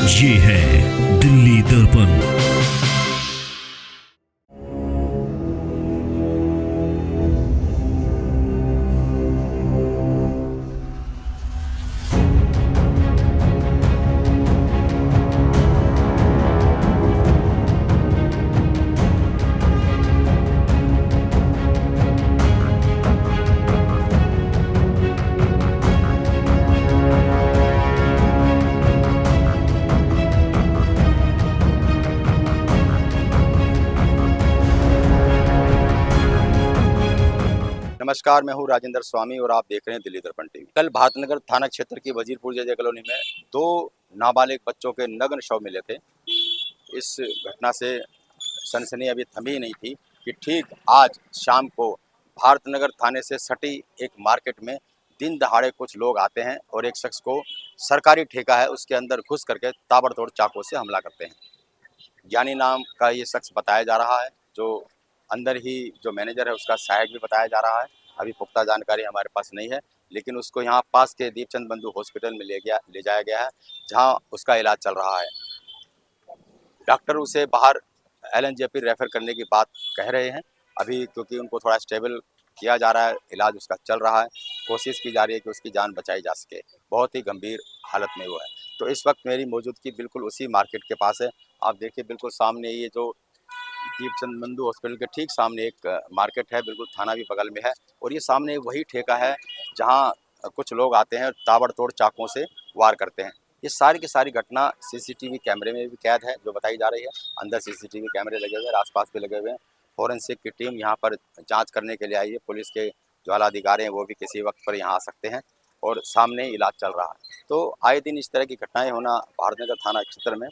ये है दिल्ली दर्पण। नमस्कार, मैं हूँ राजेंद्र स्वामी और आप देख रहे हैं दिल्ली दर्पण टीवी। कल भारतनगर थाना क्षेत्र की वजीरपुर जजे कॉलोनी में 2 नाबालिग बच्चों के नग्न शव मिले थे। इस घटना से सनसनी अभी थमी ही नहीं थी कि ठीक आज शाम को भारतनगर थाने से सटी एक मार्केट में दिन दहाड़े कुछ लोग आते हैं और एक शख्स को सरकारी ठेका है उसके अंदर घुस करके ताबड़तोड़ चाकू से हमला करते हैं। ज्ञानी नाम का ये शख्स बताया जा रहा है, जो अंदर ही जो मैनेजर है उसका सहायक भी बताया जा रहा है। अभी पुख्ता जानकारी हमारे पास नहीं है, लेकिन उसको यहाँ पास के दीपचंद बंधु हॉस्पिटल में ले जाया गया है, जहाँ उसका इलाज चल रहा है। डॉक्टर उसे बाहर एलएनजेपी रेफर करने की बात कह रहे हैं अभी, क्योंकि उनको थोड़ा स्टेबल किया जा रहा है, इलाज उसका चल रहा है, कोशिश की जा रही है कि उसकी जान बचाई जा सके। बहुत ही गंभीर हालत में वो है। तो इस वक्त मेरी मौजूदगी बिल्कुल उसी मार्केट के पास है। आप देखिए बिल्कुल सामने ये जो दीपचंद बंधु हॉस्पिटल के ठीक सामने एक मार्केट है, बिल्कुल थाना भी बगल में है और ये सामने वही ठेका है जहाँ कुछ लोग आते हैं और ताबड़तोड़ चाकुओं से वार करते हैं। ये सारी की सारी घटना सीसीटीवी कैमरे में भी कैद है, जो बताई जा रही है। अंदर सीसीटीवी कैमरे लगे हुए हैं, आसपास भी लगे हुए हैं। फॉरेंसिक की टीम यहाँ पर जांच करने के लिए आई है। पुलिस के जो आला अधिकारी हैं वो भी किसी वक्त पर यहाँ आ सकते हैं और सामने इलाज चल रहा है। तो आए दिन इस तरह की घटनाएं होना भारतनगर थाना क्षेत्र में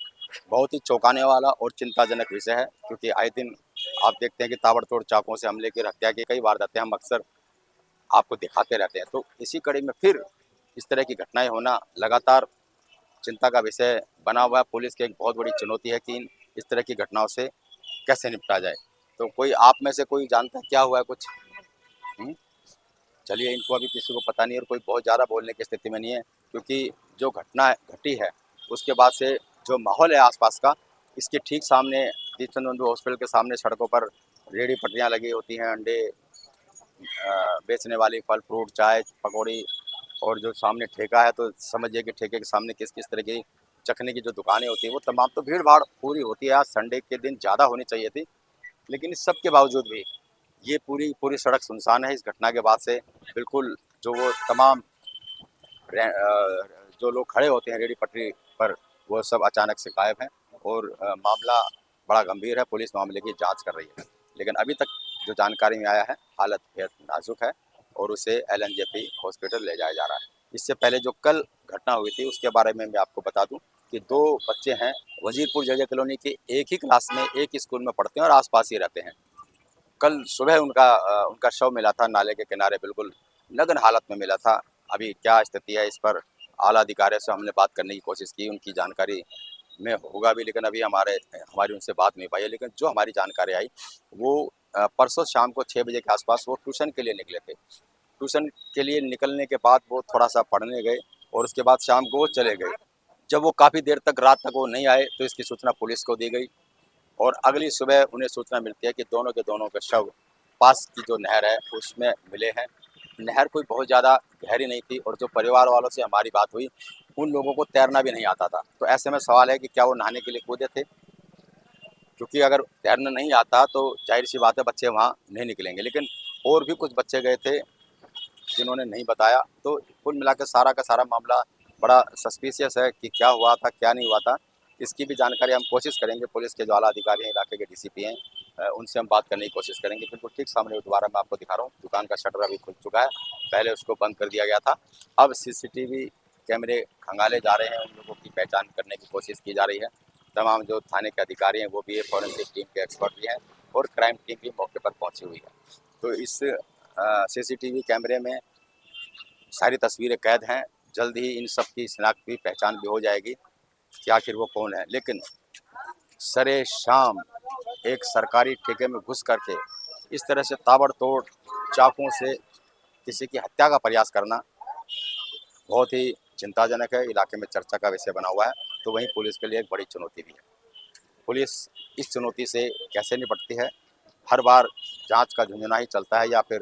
बहुत ही चौंकाने वाला और चिंताजनक विषय है, क्योंकि आए दिन आप देखते हैं कि ताबड़तोड़ चाकुओं से हमले की, हत्या की कई वारदातें हम अक्सर आपको दिखाते रहते हैं। तो इसी कड़ी में फिर इस तरह की घटनाएं होना लगातार चिंता का विषय बना हुआ है। पुलिस की एक बहुत बड़ी चुनौती है कि इस तरह की घटनाओं से कैसे निपटा जाए। तो कोई आप में से कोई जानता है क्या हुआ है कुछ? चलिए, इनको अभी किसी को पता नहीं और कोई बहुत ज़्यादा बोलने की स्थिति में नहीं है, क्योंकि जो घटना घटी है उसके बाद से जो माहौल है आसपास का, इसके ठीक सामने दीपचंद बंधु हॉस्पिटल के सामने सड़कों पर रेहड़ी पटरियाँ लगी होती हैं, अंडे बेचने वाली, फल फ्रूट, चाय पकौड़ी, और जो सामने ठेका है तो समझिए कि ठेके के सामने किस किस तरह की चखने की जो दुकानें होती हैं वो तमाम, तो भीड़ भाड़ पूरी होती है। आज संडे के दिन ज़्यादा होनी चाहिए थी, लेकिन इस सब के बावजूद भी ये पूरी पूरी सड़क सुनसान है। इस घटना के बाद से बिल्कुल जो वो तमाम जो लोग खड़े होते हैं रेहड़ी पटरी पर, वो सब अचानक से गायब हैं और मामला बड़ा गंभीर है। पुलिस मामले की जांच कर रही है, लेकिन अभी तक जो जानकारी में आया है हालत बेहद नाजुक है और उसे एलएनजेपी हॉस्पिटल ले जाया जा रहा है। इससे पहले जो कल घटना हुई थी उसके बारे में मैं आपको बता दूं कि 2 बच्चे हैं वजीरपुर जजे कॉलोनी के, एक ही क्लास में एक ही स्कूल में पढ़ते हैं और आसपास ही रहते हैं। कल सुबह उनका शव मिला था नाले के किनारे, बिल्कुल नग्न हालत में मिला था। अभी क्या स्थिति है इस पर आला अधिकारियों से हमने बात करने की कोशिश की, उनकी जानकारी में होगा भी, लेकिन अभी हमारी उनसे बात नहीं पाई है। लेकिन जो हमारी जानकारी आई वो परसों शाम को 6 बजे के आसपास वो ट्यूशन के लिए निकले थे। ट्यूशन के लिए निकलने के बाद वो थोड़ा सा पढ़ने गए और उसके बाद शाम को वो चले गए। जब वो काफ़ी देर तक, रात तक वो नहीं आए तो इसकी सूचना पुलिस को दी गई और अगली सुबह उन्हें सूचना मिलती है कि दोनों के शव पास की जो नहर है उसमें मिले हैं। नहर कोई बहुत ज़्यादा गहरी नहीं थी और जो परिवार वालों से हमारी बात हुई उन लोगों को तैरना भी नहीं आता था। तो ऐसे में सवाल है कि क्या वो नहाने के लिए कूदे थे? क्योंकि अगर तैरना नहीं आता तो जाहिर सी बात है बच्चे वहाँ नहीं निकलेंगे। लेकिन और भी कुछ बच्चे गए थे जिन्होंने नहीं बताया। तो कुल मिलाकर सारा का सारा मामला बड़ा सस्पिशियस है कि क्या हुआ था क्या नहीं हुआ था। इसकी भी जानकारी हम कोशिश करेंगे। पुलिस के जो आला अधिकारी हैं, इलाके के डीसीपी हैं, उनसे हम बात करने की कोशिश करेंगे। बिल्कुल ठीक सामने दोबारा मैं आपको दिखा रहा हूँ, दुकान का शटर अभी खुल चुका है, पहले उसको बंद कर दिया गया था। अब सीसीटीवी कैमरे खंगाले जा रहे हैं, उन लोगों की पहचान करने की कोशिश की जा रही है। तमाम जो थाने के अधिकारी हैं वो भी है, फॉरेंसिक टीम के एक्सपर्ट भी हैं और क्राइम टीम भी मौके पर पहुँची हुई है। तो इस सीसीटीवी कैमरे में सारी तस्वीरें कैद हैं। जल्द ही इन सब की शिनाख्त भी, पहचान भी हो जाएगी कि आखिर वो कौन है। लेकिन सरेशाम एक सरकारी ठेके में घुस करके इस तरह से ताबड़तोड़ चाकुओं से किसी की हत्या का प्रयास करना बहुत ही चिंताजनक है, इलाके में चर्चा का विषय बना हुआ है। तो वहीं पुलिस के लिए एक बड़ी चुनौती भी है। पुलिस इस चुनौती से कैसे निपटती है, हर बार जांच का झुंझुना ही चलता है या फिर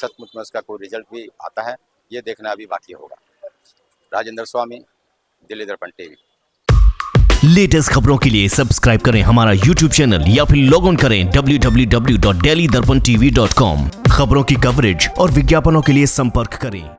सचमुच में उसका कोई रिजल्ट भी आता है, ये देखना अभी बाकी होगा। राजेंद्र स्वामी, दिल्ली दर्पण टीवी। लेटेस्ट खबरों के लिए सब्सक्राइब करें हमारा YouTube चैनल या फिर लॉग ऑन करें www.delhidarpantv.com। खबरों की कवरेज और विज्ञापनों के लिए संपर्क करें।